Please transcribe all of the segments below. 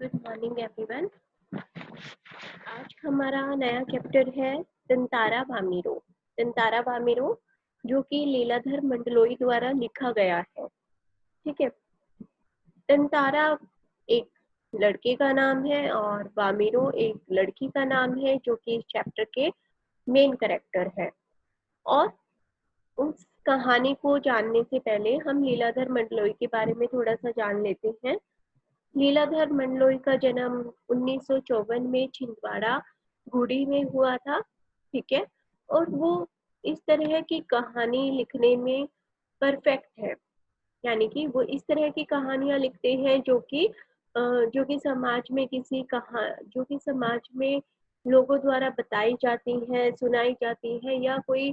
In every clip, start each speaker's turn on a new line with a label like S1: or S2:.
S1: Good morning everyone. आज हमारा नया चैप्टर है तंतारा वामिरो। तंतारा वामिरो जो कि लीलाधर मंडलोई द्वारा लिखा गया है। ठीक है। तंतारा एक लड़के का नाम है और वामिरो एक लड़की का नाम है जो कि इस चैप्टर के मेन कैरेक्टर है। और उस कहानी को जानने से पहले हम लीलाधर मंडलोई के बारे में थोड़ा सा जान लेते हैं। लीलाधर मंडलोई का जन्म 1954 में छिंदवाड़ा गुड़ी में हुआ था। ठीक है। और वो इस तरह की कहानी लिखने में परफेक्ट है, यानी कि वो इस तरह की कहानियां लिखते हैं जो कि समाज में जो कि समाज में लोगों द्वारा बताई जाती हैं, सुनाई जाती है, या कोई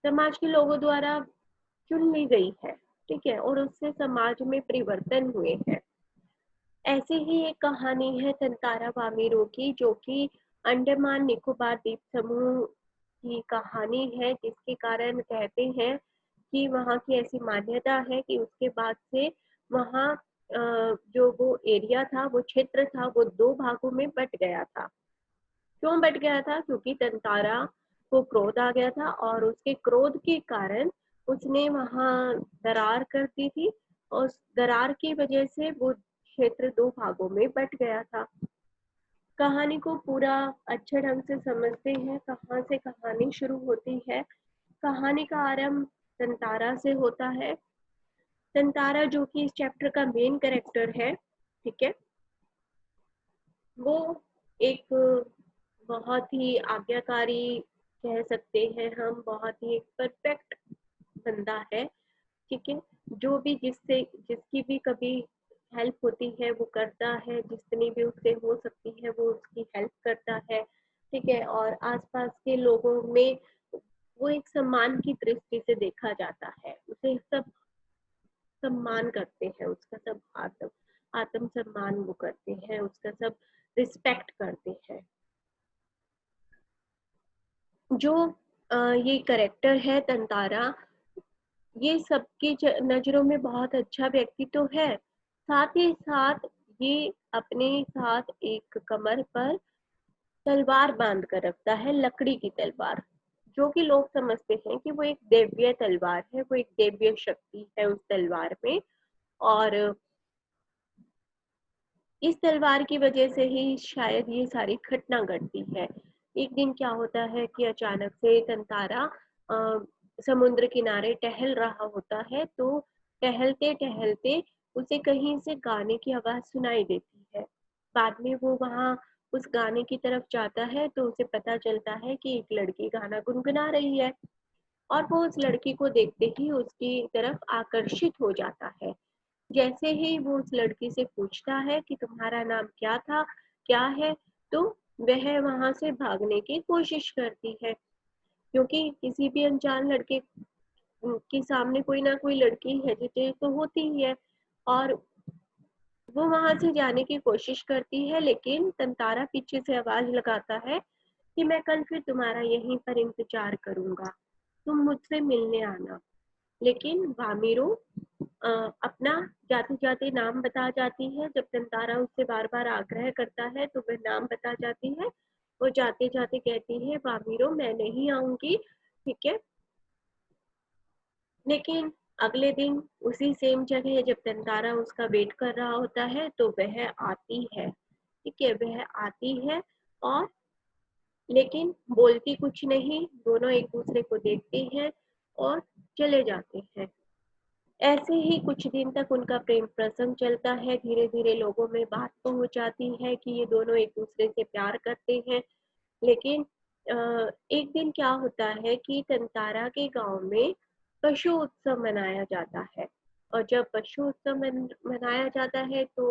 S1: समाज के लोगों द्वारा चुन ली गई है। ठीक है। और उससे समाज में परिवर्तन हुए हैं। ऐसे ही एक कहानी है तंतारा वामिरो की, जो कि अंडमान निकोबार द्वीप समूह की कहानी है, जिसके कारण कहते हैं कि वहाँ की ऐसी मान्यता है कि उसके बाद से वहाँ जो वो एरिया था, वो क्षेत्र था, वो दो भागों में बट गया था। क्यों बट गया था? क्योंकि तंतारा को क्रोध आ गया था और उसके क्रोध के कारण उसने वहाँ दरार कर दी थी और उस दरार की वजह से वो क्षेत्र दो भागों में बट गया था। कहानी को पूरा अच्छे ढंग से समझते हैं। कहाँ से कहानी शुरू होती है? कहानी का आरंभ तंतारा से होता है। तंतारा जो कि इस चैप्टर का मेन कैरेक्टर है, ठीक है, वो एक बहुत ही आज्ञाकारी कह सकते हैं हम, बहुत ही एक परफेक्ट बंदा है। ठीक है। जो भी जिसकी भी कभी हेल्प होती है वो करता है, जितनी भी उससे हो सकती है वो उसकी हेल्प करता है। ठीक है। और आसपास के लोगों में वो एक सम्मान की दृष्टि से देखा जाता है। उसे सब सम्मान करते हैं, उसका सब आत्म सम्मान वो करते हैं, उसका सब रिस्पेक्ट करते हैं। जो ये करेक्टर है तंतारा, ये सबकी नजरों में बहुत अच्छा व्यक्ति तो है, साथ ही साथ ये अपने साथ एक कमर पर तलवार बांध कर रखता है, लकड़ी की तलवार, जो कि लोग समझते हैं कि वो एक दिव्य तलवार है, वो एक दिव्य शक्ति है उस तलवार में। और इस तलवार की वजह से ही शायद ये सारी घटना घटती है। एक दिन क्या होता है कि अचानक से तंतारा समुद्र किनारे टहल रहा होता है, तो टहलते टहलते उसे कहीं से गाने की आवाज सुनाई देती है। बाद में वो वहां उस गाने की तरफ जाता है तो उसे पता चलता है कि एक लड़की गाना गुनगुना रही है और वो उस लड़की को देखते ही उसकी तरफ आकर्षित हो जाता है। जैसे ही वो उस लड़की से पूछता है कि तुम्हारा नाम क्या था, क्या है, तो वह वहां से भागने की कोशिश करती है, क्योंकि किसी भी अनजान लड़के के सामने कोई ना कोई लड़की हेजिटेट तो होती ही है। और वो वहां से जाने की कोशिश करती है, लेकिन तंतारा पीछे से आवाज लगाता है कि मैं कल फिर तुम्हारा यहीं पर इंतजार करूंगा, तुम मुझसे मिलने आना। लेकिन वामिरो अपना जाते जाते नाम बता जाती है। जब तंतारा उससे बार बार आग्रह करता है तो वह नाम बता जाती है। वो जाते जाते कहती है, वामिरो मैं नहीं आऊंगी। ठीक है। लेकिन अगले दिन उसी सेम जगह जब तंतारा उसका वेट कर रहा होता है तो वह आती है। ठीक है। वह आती है और लेकिन बोलती कुछ नहीं। दोनों एक दूसरे को देखते हैं और चले जाते हैं। ऐसे ही कुछ दिन तक उनका प्रेम प्रसंग चलता है। धीरे धीरे लोगों में बात तो हो जाती है कि ये दोनों एक दूसरे से प्यार करते हैं। लेकिन एक दिन क्या होता है कि तंतारा के गांव में पशु उत्सव मनाया जाता है। और जब पशु उत्सव मनाया जाता है तो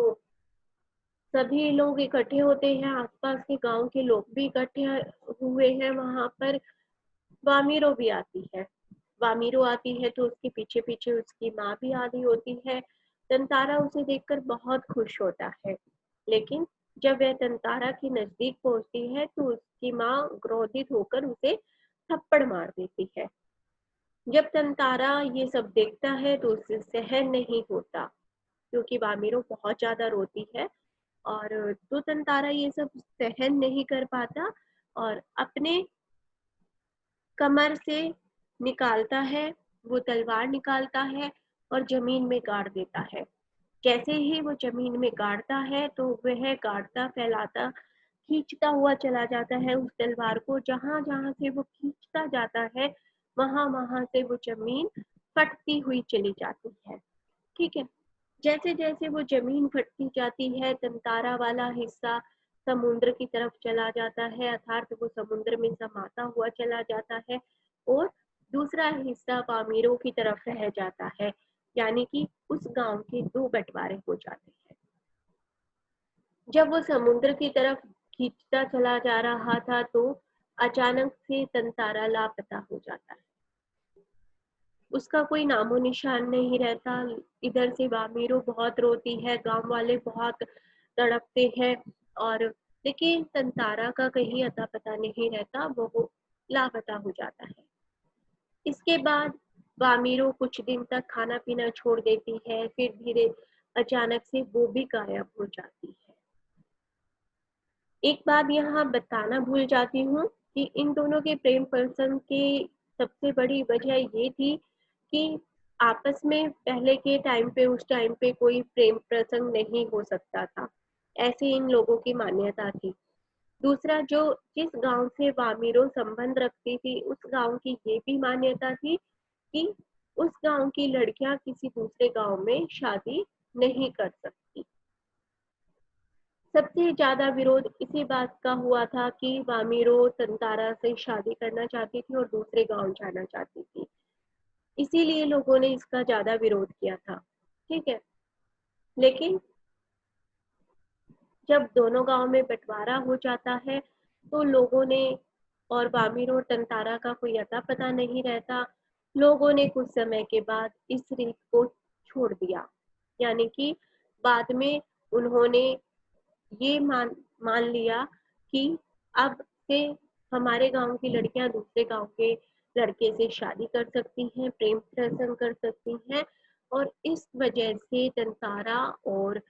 S1: सभी लोग इकट्ठे होते हैं, आसपास के गांव के लोग भी इकट्ठे हुए हैं वहां पर। वामिरो भी आती है। वामिरो आती है तो उसके पीछे पीछे उसकी माँ भी आ रही होती है। तंतारा उसे देखकर बहुत खुश होता है, लेकिन जब वह तंतारा के नजदीक पहुंचती है तो उसकी माँ क्रोधित होकर उसे थप्पड़ मार देती है। जब तंतारा ये सब देखता है तो उसे सहन नहीं होता क्योंकि वामिरो बहुत ज्यादा रोती है। और तो तंतारा ये सब सहन नहीं कर पाता और अपने कमर से निकालता है, वो तलवार निकालता है और जमीन में गाड़ देता है। जैसे ही वो जमीन में गाड़ता है तो वह गाड़ता फैलाता खींचता हुआ चला जाता है उस तलवार को। जहां जहां से वो खींचता जाता है वहां वहां से वो जमीन फटती हुई चली जाती है। ठीक है। जैसे जैसे वो जमीन फटती जाती है तंतारा वाला हिस्सा समुद्र की तरफ चला जाता है, अर्थात वो समुद्र में समाता हुआ चला जाता है और दूसरा हिस्सा पामीरों की तरफ रह जाता है। यानी कि उस गांव के दो बंटवारे हो जाते हैं। जब वो समुद्र की तरफ खींचता चला जा रहा था तो अचानक से तंतारा लापता हो जाता है। उसका कोई नामो निशान नहीं रहता। इधर से वामीरो बहुत रोती है, गांव वाले बहुत तड़पते हैं और लेकिन तंतारा का कहीं अता पता नहीं रहता, वो लापता हो जाता है। इसके बाद वामीरो कुछ दिन तक खाना पीना छोड़ देती है, फिर धीरे अचानक से वो भी गायब हो जाती है। एक बात यहाँ बताना भूल जाती हूँ कि इन दोनों के प्रेम प्रसंग की सबसे बड़ी वजह ये थी कि आपस में पहले के टाइम पे उस टाइम पे कोई प्रेम प्रसंग नहीं हो सकता था, ऐसी इन लोगों की मान्यता थी। दूसरा, जो जिस गांव से वामीरो संबंध रखती थी उस गांव की ये भी मान्यता थी कि उस गांव की लड़कियां किसी दूसरे गांव में शादी नहीं कर सकती। सबसे ज्यादा विरोध इसी बात का हुआ था कि वामीरो तंतारा से शादी करना चाहती थी और दूसरे गांव जाना चाहती थी। इसीलिए लोगों ने इसका ज्यादा विरोध किया था। ठीक है। लेकिन जब दोनों गांव में बंटवारा हो जाता है तो लोगों ने, और वामीरो और तंतारा का कोई अता पता नहीं रहता, लोगों ने कुछ समय के बाद इस रीत को छोड़ दिया। यानी कि बाद में उन्होंने ये मान लिया कि अब से हमारे गांव की लड़कियां दूसरे गांव के लड़के से शादी कर सकती हैं, प्रेम प्रसंग कर सकती हैं। और इस वजह से तंतारा और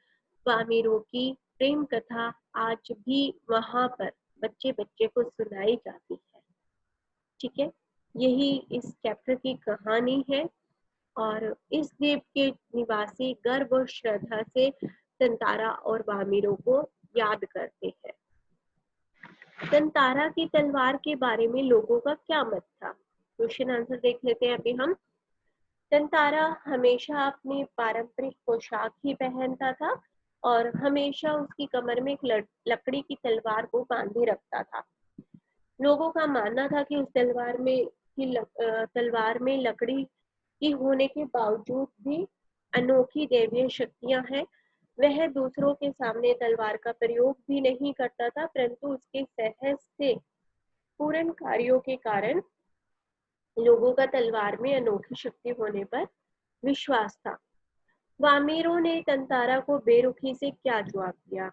S1: वामीरो की प्रेम कथा आज भी वहां पर बच्चे बच्चे को सुनाई जाती है। ठीक है। यही इस चैप्टर की कहानी है और इस द्वीप के निवासी गर्व और श्रद्धा से तंतारा और वामीरो को याद करते हैं। तंतारा की तलवार के बारे में लोगों का क्या मत था? क्वेश्चन आंसर देख लेते हैं अभी हम। तंतारा हमेशा अपनी पारंपरिक पोशाक ही पहनता था और हमेशा उसकी कमर में एक लकड़ी की तलवार को बांधे रखता था। लोगों का मानना था कि उस तलवार में लकड़ी की होने के बावजूद भी अनोखी दैवीय शक्तियां हैं। वह दूसरों के सामने तलवार का प्रयोग भी नहीं करता था, परंतु उसके सहज से पूर्ण कार्यों के कारण लोगों का तलवार में अनोखी शक्ति होने पर विश्वास था। वामीरो ने तंतारा को बेरुखी से क्या जवाब दिया?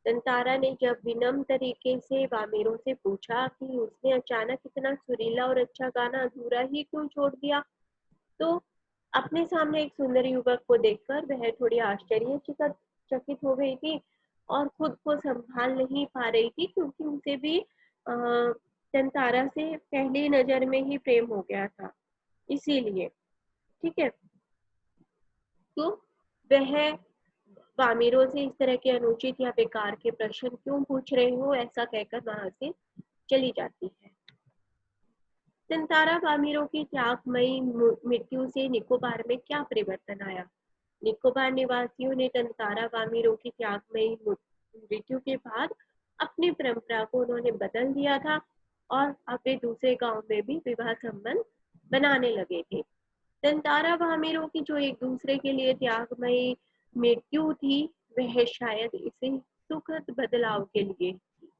S1: तंतारा ने जब विनम्र तरीके से वामीरो से पूछा कि उसने अचानक इतना सुरीला और अच्छा गाना अधूरा ही क्यों छोड़ दिया, तो अपने सामने एक सुंदर युवक को देखकर वह थोड़ी आश्चर्यचकित हो गई थी और खुद को संभाल नहीं पा रही थी, क्योंकि उसे भी तंतारा से पहली नजर में ही प्रेम हो गया था, इसीलिए। ठीक है। तो वह वामीरो से इस तरह के अनुचित या बेकार के प्रश्न क्यों पूछ रहे हो, ऐसा कहकर वहां से चली जाती है। तंतारा वामीरो की त्यागमयी मृत्यु से निकोबार में क्या परिवर्तन आया? निकोबार निवासियों ने तंतारा वामीरो की त्यागमयी मृत्यु के बाद अपनी परंपरा को उन्होंने बदल दिया था और अब वे दूसरे गांव में भी विवाह संबंध बनाने लगे थे। तंतारा वामीरो की जो एक दूसरे के लिए त्यागमयी मृत्यु थी, वह शायद इसे सुखद बदलाव के लिए थी।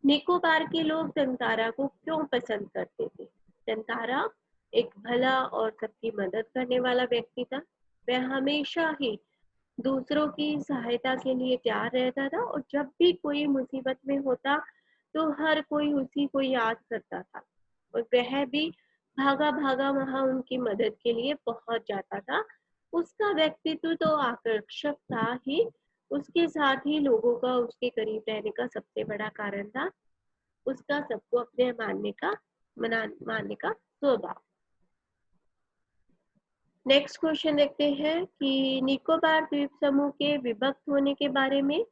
S1: निकोबार के लोग तंतारा को क्यों पसंद करते थे? तंतारा एक भला और सबकी मदद करने वाला व्यक्ति था। वह हमेशा ही दूसरों की सहायता के लिए तैयार रहता था और जब भी कोई मुसीबत में होता तो हर कोई उसी को याद करता था और वह भी भागा भागा वहां उनकी मदद के लिए पहुंच जाता था, उसका व्यक्तित्व तो आकर्षक था ही, उसके साथ ही लोगों का उसके करीब रहने का सबसे बड़ा कारण था उसका सबको अपने मानने का स्वभाव। नेक्स्ट क्वेश्चन देखते हैं कि निकोबार द्वीप समूह के विभक्त होने के बारे में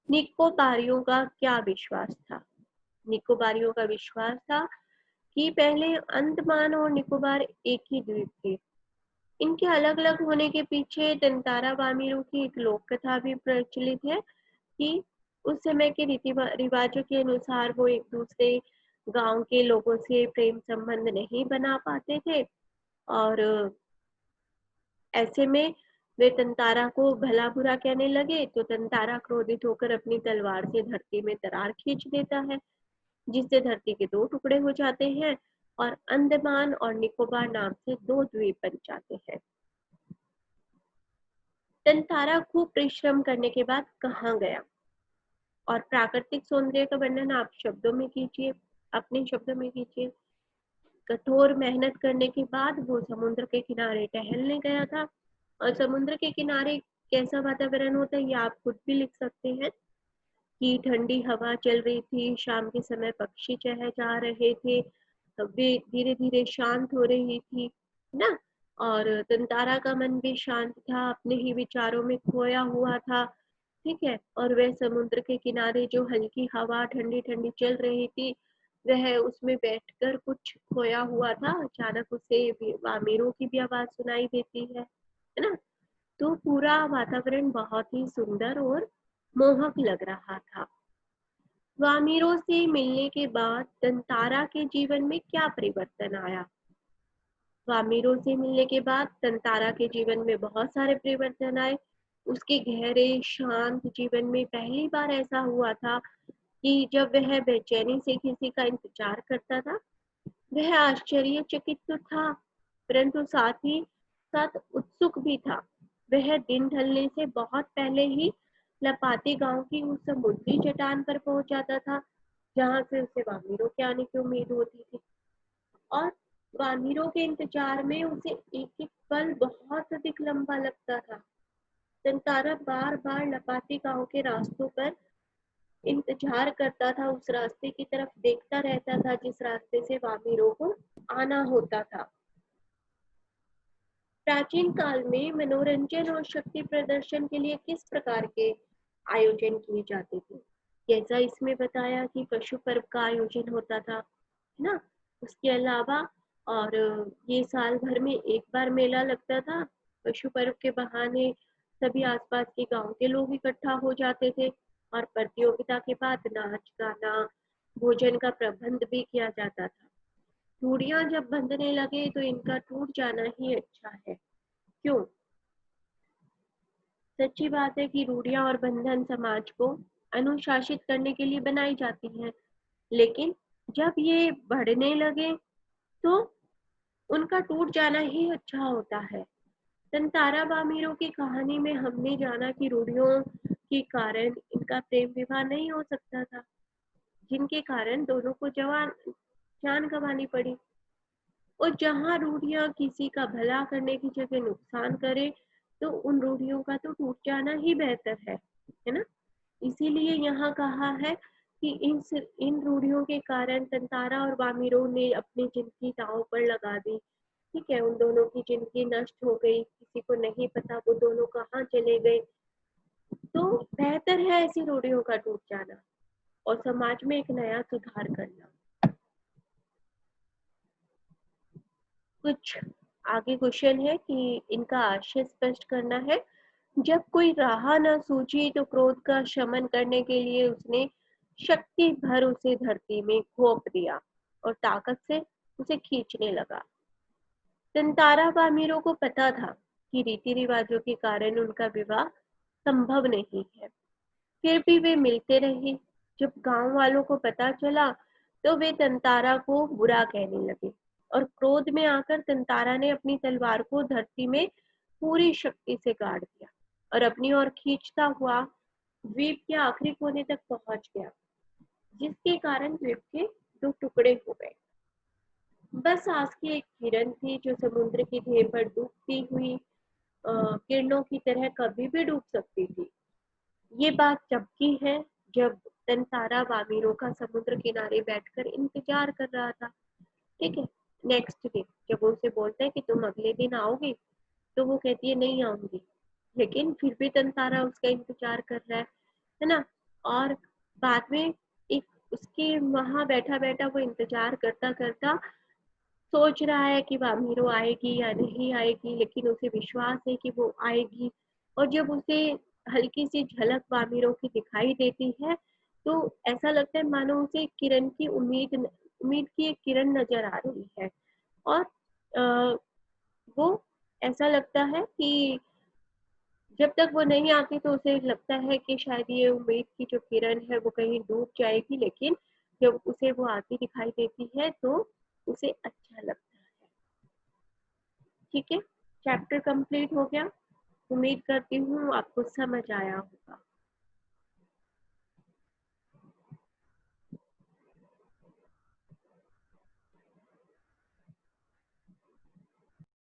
S1: निकोबारियों का क्या विश्वास था। निकोबारियों का विश्वास था कि पहले अंडमान और निकोबार एक ही द्वीप थे। इनके अलग अलग होने के पीछे दंतारा वामिरों की एक लोक कथा भी प्रचलित है कि उस समय के रीति रिवाजों के अनुसार वो एक दूसरे गांव के लोगों से प्रेम संबंध नहीं बना पाते थे और ऐसे में वे तंतारा को भला बुरा कहने लगे तो तंतारा क्रोधित होकर अपनी तलवार से धरती में दरार खींच देता है जिससे धरती के दो टुकड़े हो जाते हैं और अंडमान और निकोबार नाम से दो द्वीप बन जाते हैं। तंतारा खूब परिश्रम करने के बाद कहाँ गया और प्राकृतिक सौंदर्य का वर्णन आप शब्दों में कीजिए, अपने शब्दों में कीजिए। कठोर मेहनत करने के बाद वो समुद्र के किनारे टहलने गया था और समुद्र के किनारे कैसा वातावरण होता है ये आप खुद भी लिख सकते हैं कि ठंडी हवा चल रही थी, शाम के समय पक्षी चहचहा रहे थे, वे धीरे धीरे शांत हो रही थी ना, और तंतारा का मन भी शांत था, अपने ही विचारों में खोया हुआ था। ठीक है, और वह समुद्र के किनारे जो हल्की हवा ठंडी ठंडी चल रही थी वह उसमें बैठकर कुछ खोया हुआ था। अचानक उसे वामेरों की भी आवाज सुनाई देती है ना। तो पूरा वातावरण बहुत ही सुंदर और मोहक लग रहा था। वामिरों से मिलने के बाद तंतारा के जीवन में क्या परिवर्तन आया। वामिरों से मिलने के बाद तंतारा के जीवन में बहुत सारे परिवर्तन आए। उसके गहरे शांत जीवन में पहली बार ऐसा हुआ था कि जब वह बेचैनी से किसी का इंतजार करता था, वह आश्चर्यचकित तो था परंतु साथ ही साथ उत्सुक भी था। वह दिन ढलने से बहुत पहले ही लपाती गांव की उस समुद्री चट्टान पर पहुंच जाता था जहां से उसे वामिरों के आने की उम्मीद होती थी और वामिरों के इंतजार में उसे एक एक पल बहुत अधिक लंबा लगता था। तंतारा बार बार लपाती गांव के रास्तों पर इंतजार करता था, उस रास्ते की तरफ देखता रहता था जिस रास्ते से वामिरों को आना होता था। प्राचीन काल में मनोरंजन और शक्ति प्रदर्शन के लिए किस प्रकार के आयोजन किए जाते थे। जैसा इसमें बताया कि पशु पर्व का आयोजन होता था, है ना। उसके अलावा और ये साल भर में एक बार मेला लगता था। पशु पर्व के बहाने सभी आसपास के गांव के लोग इकट्ठा हो जाते थे और प्रतियोगिता के बाद नाच गाना भोजन का प्रबंध भी किया जाता था। रूढ़ियां जब बंधने लगे तो इनका टूट जाना ही अच्छा है। क्यों? सच्ची बात है कि रूढ़ियां और बंधन समाज को अनुशासित करने के लिए बनाई जाती हैं, लेकिन जब ये बढ़ने लगे तो उनका टूट जाना ही अच्छा होता है। तंतारा वामिरों की कहानी में हमने जाना कि रूढ़ियों के कारण इनका प्रेम विवाह नहीं हो सकता था, जिनके कारण दोनों को जान गंवानी पड़ी। और जहाँ रूढ़ियां किसी का भला करने की जगह नुकसान करे तो उन रूढ़ियों का तो टूट जाना ही बेहतर है ना। इसीलिए यहाँ कहा है कि इन रूढ़ियों के कारण तंतारा और वामिरों ने अपनी जिंदगी दांव पर लगा दी। ठीक है, उन दोनों की जिंदगी नष्ट हो गई, किसी को नहीं पता वो दोनों कहाँ चले गए। तो बेहतर है ऐसी रूढ़ियों का टूट जाना और समाज में एक नया सुधार करना। कुछ आगे क्वेश्चन है कि इनका आशय स्पष्ट करना है। जब कोई राह न सूझी तो क्रोध का शमन करने के लिए उसने शक्ति भर उसे धरती में घोंप दिया और ताकत से उसे खींचने लगा। तंतारा वामिरों को पता था कि रीति रिवाजों के कारण उनका विवाह संभव नहीं है, फिर भी वे मिलते रहे। जब गांव वालों को पता चला तो वे तंतारा को बुरा कहने लगे और क्रोध में आकर तंतारा ने अपनी तलवार को धरती में पूरी शक्ति से गाड़ दिया और अपनी ओर खींचता हुआ द्वीप के आखिरी कोने तक पहुंच गया, जिसके कारण द्वीप के दो टुकड़े हो गए। बस आज की एक किरण थी जो समुद्र की ढेर पर डूबती हुई किरणों की तरह कभी भी डूब सकती थी। ये बात जब की है जब तंतारा वामीरों का समुद्र किनारे बैठकर इंतजार कर रहा था। ठीक है। नेक्स्ट डे जब वो उसे बोलता है कि तुम अगले दिन आओगे, तो वो कहती है नहीं आऊंगी, लेकिन फिर भी तंतारा उसका इंतजार कर रहा है ना। और बाद में एक उसके वहां बैठा बैठा वो इंतजार करता करता सोच रहा है कि वामीरो आएगी या नहीं आएगी, लेकिन उसे विश्वास है कि वो आएगी। और जब उसे हल्की सी झलक वामीरो की दिखाई देती है, तो ऐसा लगता है मानो उसे किरण की उम्मीद की एक किरण नजर आ रही है। और अ, वो ऐसा लगता है कि जब तक वो नहीं आती तो उसे लगता है कि शायद ये उम्मीद की जो किरण है वो कहीं डूब जाएगी, लेकिन जब उसे वो आती दिखाई देती है तो उसे अच्छा लगता है। ठीक है, चैप्टर कंप्लीट हो गया। उम्मीद करती हूँ आपको समझ आया होगा।